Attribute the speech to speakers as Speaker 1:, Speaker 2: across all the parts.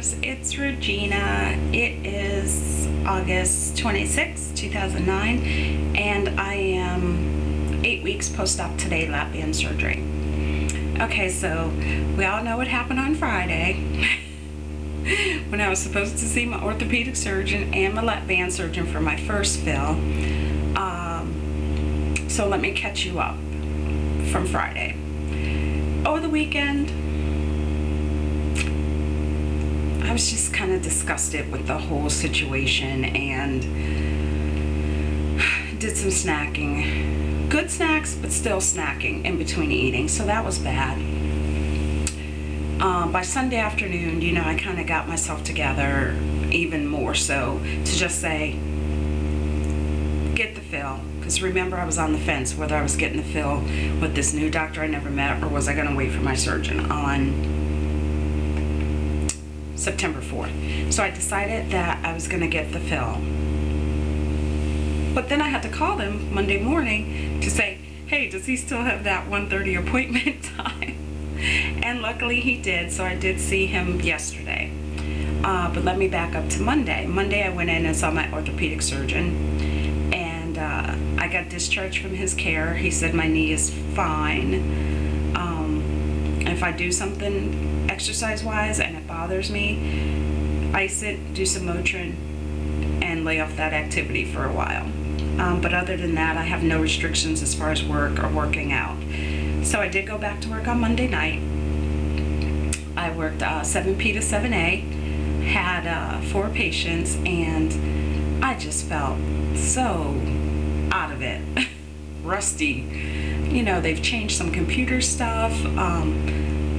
Speaker 1: It's Regina. It is August 26, 2009, and I am 8 weeks post-op today, lap band surgery. Okay, so we all know what happened on Friday when I was supposed to see my orthopedic surgeon and my lap band surgeon for my first fill. So let me catch you up from Friday. Over the weekend, I was just kind of disgusted with the whole situation and did some snacking. Good snacks, but still snacking in between eating, so that was bad. By Sunday afternoon, you know, I kind of got myself together even more so to just say, get the fill. Because remember, I was on the fence whether I was getting the fill with this new doctor I never met or was I going to wait for my surgeon on September 4th. So I decided that I was going to get the fill. But then I had to call them Monday morning to say, hey, does he still have that 1:30 appointment time? And luckily he did, so I did see him yesterday. But let me back up to Monday. Monday I went in and saw my orthopedic surgeon, and I got discharged from his care. He said my knee is fine. If I do something exercise-wise and it bothers me, ice it, do some Motrin, and lay off that activity for a while. But other than that, I have no restrictions as far as work or working out. So I did go back to work on Monday night. I worked 7P to 7A, had 4 patients, and I just felt so out of it, rusty. You know, they've changed some computer stuff.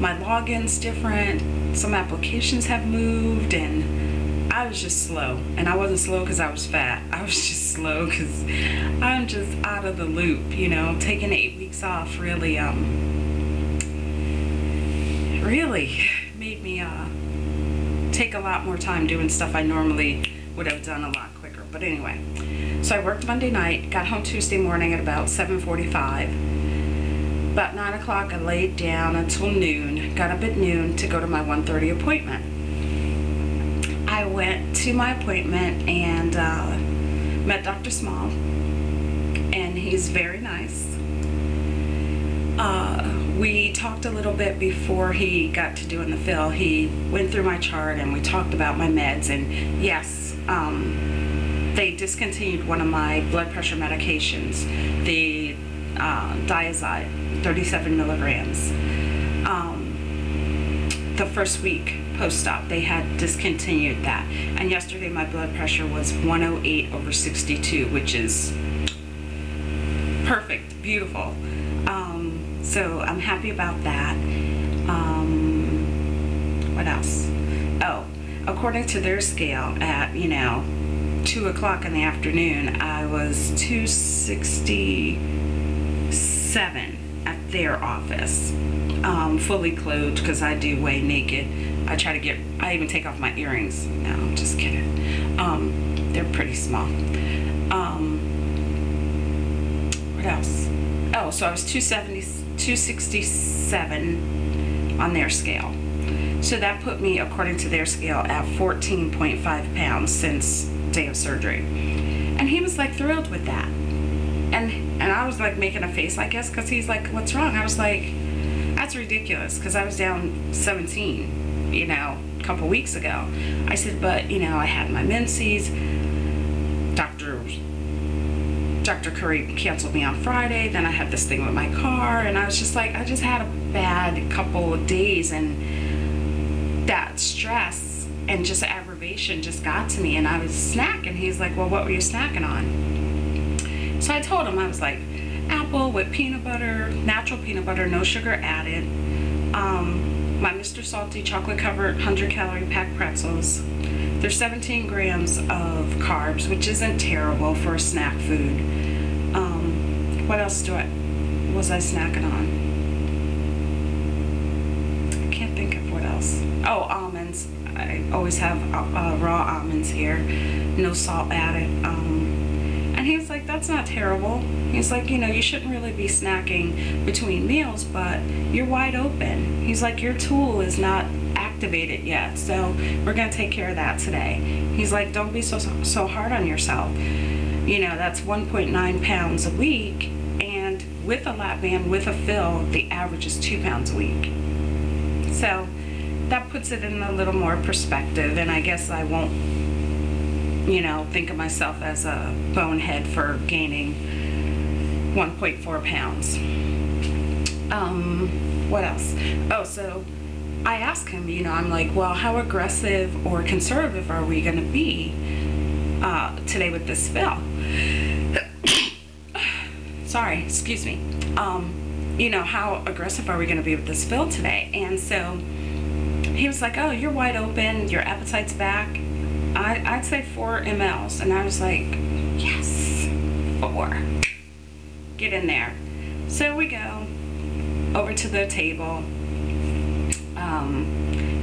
Speaker 1: My login's different. Some applications have moved, and I was just slow. And I wasn't slow because I was fat. I was just slow because I'm just out of the loop. You know, taking 8 weeks off really made me take a lot more time doing stuff I normally would have done a lot quicker. But anyway, so I worked Monday night, got home Tuesday morning at about 7:45. About 9 o'clock, I laid down until noon, got up at noon to go to my 1:30 appointment. I went to my appointment and met Dr. Small, and he's very nice. We talked a little bit before he got to doing the fill. He went through my chart and we talked about my meds, and yes, they discontinued one of my blood pressure medications, the Diazide, 37 milligrams. The first week post-op, they had discontinued that. And yesterday my blood pressure was 108/62, which is perfect, beautiful. So I'm happy about that. What else? Oh, according to their scale at, 2 o'clock in the afternoon, I was 267 at their office, fully clothed because I do weigh naked. I even take off my earrings. No, I'm just kidding. They're pretty small. What else? Oh, so I was 267 on their scale. So that put me, according to their scale, at 14.5 pounds since day of surgery. And he was like thrilled with that. And I was like making a face, I guess, because he's like, what's wrong? I was like, that's ridiculous, because I was down 17, a couple weeks ago. I said, but, I had my menses. Dr. Curry canceled me on Friday. Then I had this thing with my car, and I was just like, I just had a bad couple of days, and that stress and just aggravation just got to me, and I was snacking. He's like, well, what were you snacking on? So I told him, I was like, apple with peanut butter, natural peanut butter, no sugar added. My Mr. Salty chocolate covered 100-calorie packed pretzels. There's 17 grams of carbs, which isn't terrible for a snack food. What else was I snacking on? I can't think of what else. Oh, almonds. I always have raw almonds here, no salt added. And he was like, that's not terrible. He's like, you shouldn't really be snacking between meals, but you're wide open. He's like, your tool is not active activated yet, so we're gonna take care of that today. He's like, don't be so hard on yourself. You know, that's 1.9 pounds a week, and with a lap band, with a fill, the average is 2 pounds a week. So that puts it in a little more perspective, and I guess I won't, you know, think of myself as a bonehead for gaining 1.4 pounds. What else? Oh, so I asked him, you know, I'm like, well, how aggressive or conservative are we going to be today with this fill? Sorry, excuse me. You know, how aggressive are we going to be with this fill today? And so he was like, oh, you're wide open, your appetite's back. I'd say 4 mLs. And I was like, yes, 4. Get in there. So we go over to the table.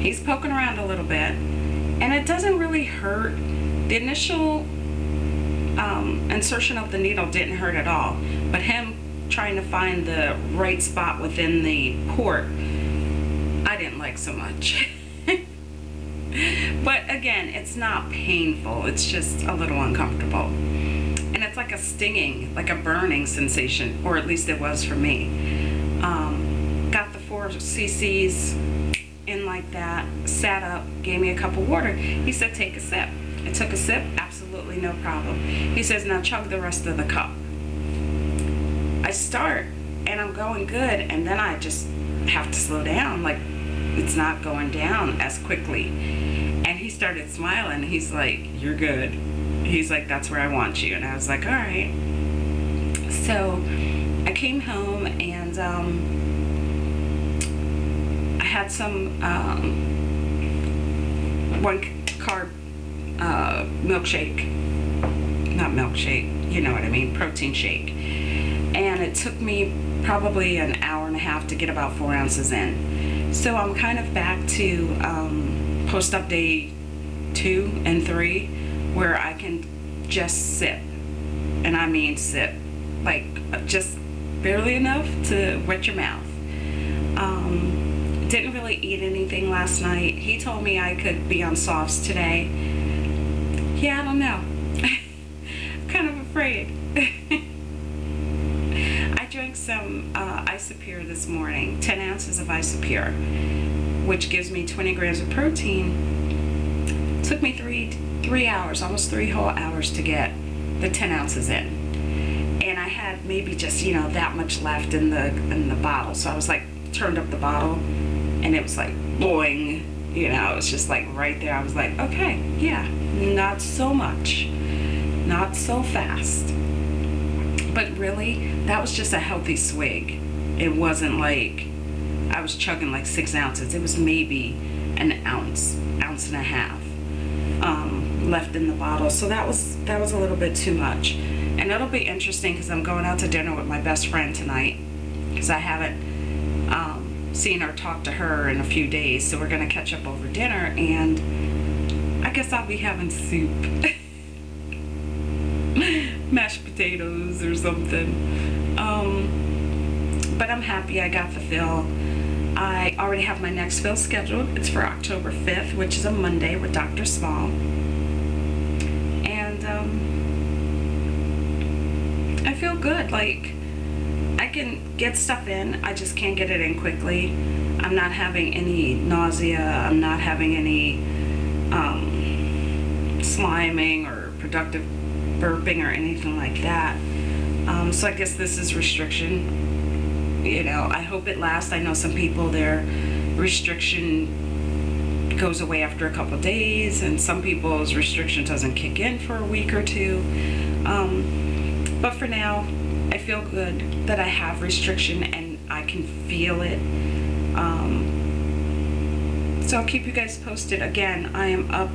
Speaker 1: He's poking around a little bit, and it doesn't really hurt. The initial insertion of the needle didn't hurt at all, but him trying to find the right spot within the port, I didn't like so much. But again, it's not painful, it's just a little uncomfortable. And it's like a stinging, like a burning sensation, or at least it was for me. Got the 4 cc's in like that, sat up, gave me a cup of water. He said, take a sip. I took a sip, absolutely no problem. He says, now chug the rest of the cup. I start, and I'm going good, and then I just have to slow down, like it's not going down as quickly. And he started smiling. He's like, you're good. He's like, that's where I want you. And I was like, all right. So I came home, and I had some 1 carb milkshake, not milkshake, you know what I mean, protein shake. And it took me probably an hour and a half to get about 4 ounces in. So I'm kind of back to post-up day 2 and 3, where I can just sip, and I mean sip, like just barely enough to wet your mouth. Didn't really eat anything last night. He told me I could be on softs today. Yeah, I don't know. I'm kind of afraid. I drank some Isopure this morning, 10 ounces of Isopure, which gives me 20 grams of protein. It took me three hours, almost 3 whole hours to get the 10 ounces in. And I had maybe just, you know, that much left in the bottle. So I was like, turned up the bottle, and it was like boing, you know, it was just like right there. I was like, okay, yeah, not so much, not so fast. But really, that was just a healthy swig. It wasn't like I was chugging like 6 ounces. It was maybe an ounce and a half left in the bottle. So that was a little bit too much. And it'll be interesting because I'm going out to dinner with my best friend tonight, because I haven't seen or talked to her in a few days. So we're going to catch up over dinner, and I guess I'll be having soup. Mashed potatoes or something. But I'm happy I got the fill. I already have my next fill scheduled. It's for October 5th, which is a Monday, with Dr. Small. And I feel good. Like, I can get stuff in, I just can't get it in quickly. I'm not having any nausea. I'm not having any sliming or productive burping or anything like that. So I guess this is restriction. You know, I hope it lasts. I know some people, their restriction goes away after a couple days, and some people's restriction doesn't kick in for a week or 2. But for now, I feel good that I have restriction and I can feel it. So I'll keep you guys posted. Again, I am up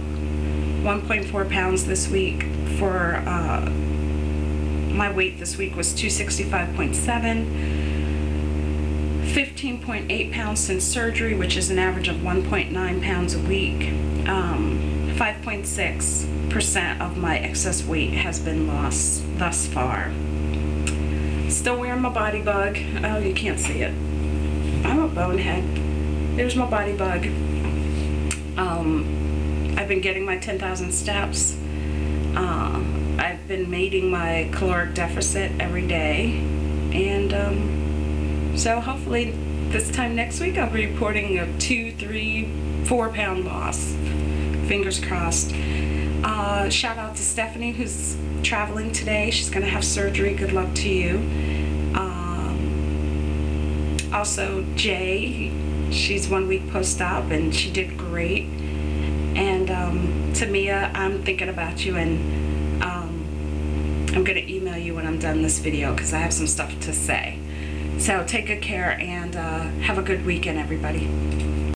Speaker 1: 1.4 pounds this week. For my weight this week was 265.7. 15.8 pounds since surgery, which is an average of 1.9 pounds a week. 5.6% of my excess weight has been lost thus far. Still wearing my body bug. Oh, you can't see it. I'm a bonehead. There's my body bug. I've been getting my 10,000 steps. I've been meeting my caloric deficit every day, and so hopefully this time next week I'll be reporting a 2, 3, 4 pound loss. Fingers crossed. Shout out to Stephanie, who's traveling today. She's going to have surgery. Good luck to you. Also, Jay, she's 1 week post-op, and she did great. And Tamia, I'm thinking about you, and I'm going to email you when I'm done this video because I have some stuff to say. So take good care, and have a good weekend, everybody.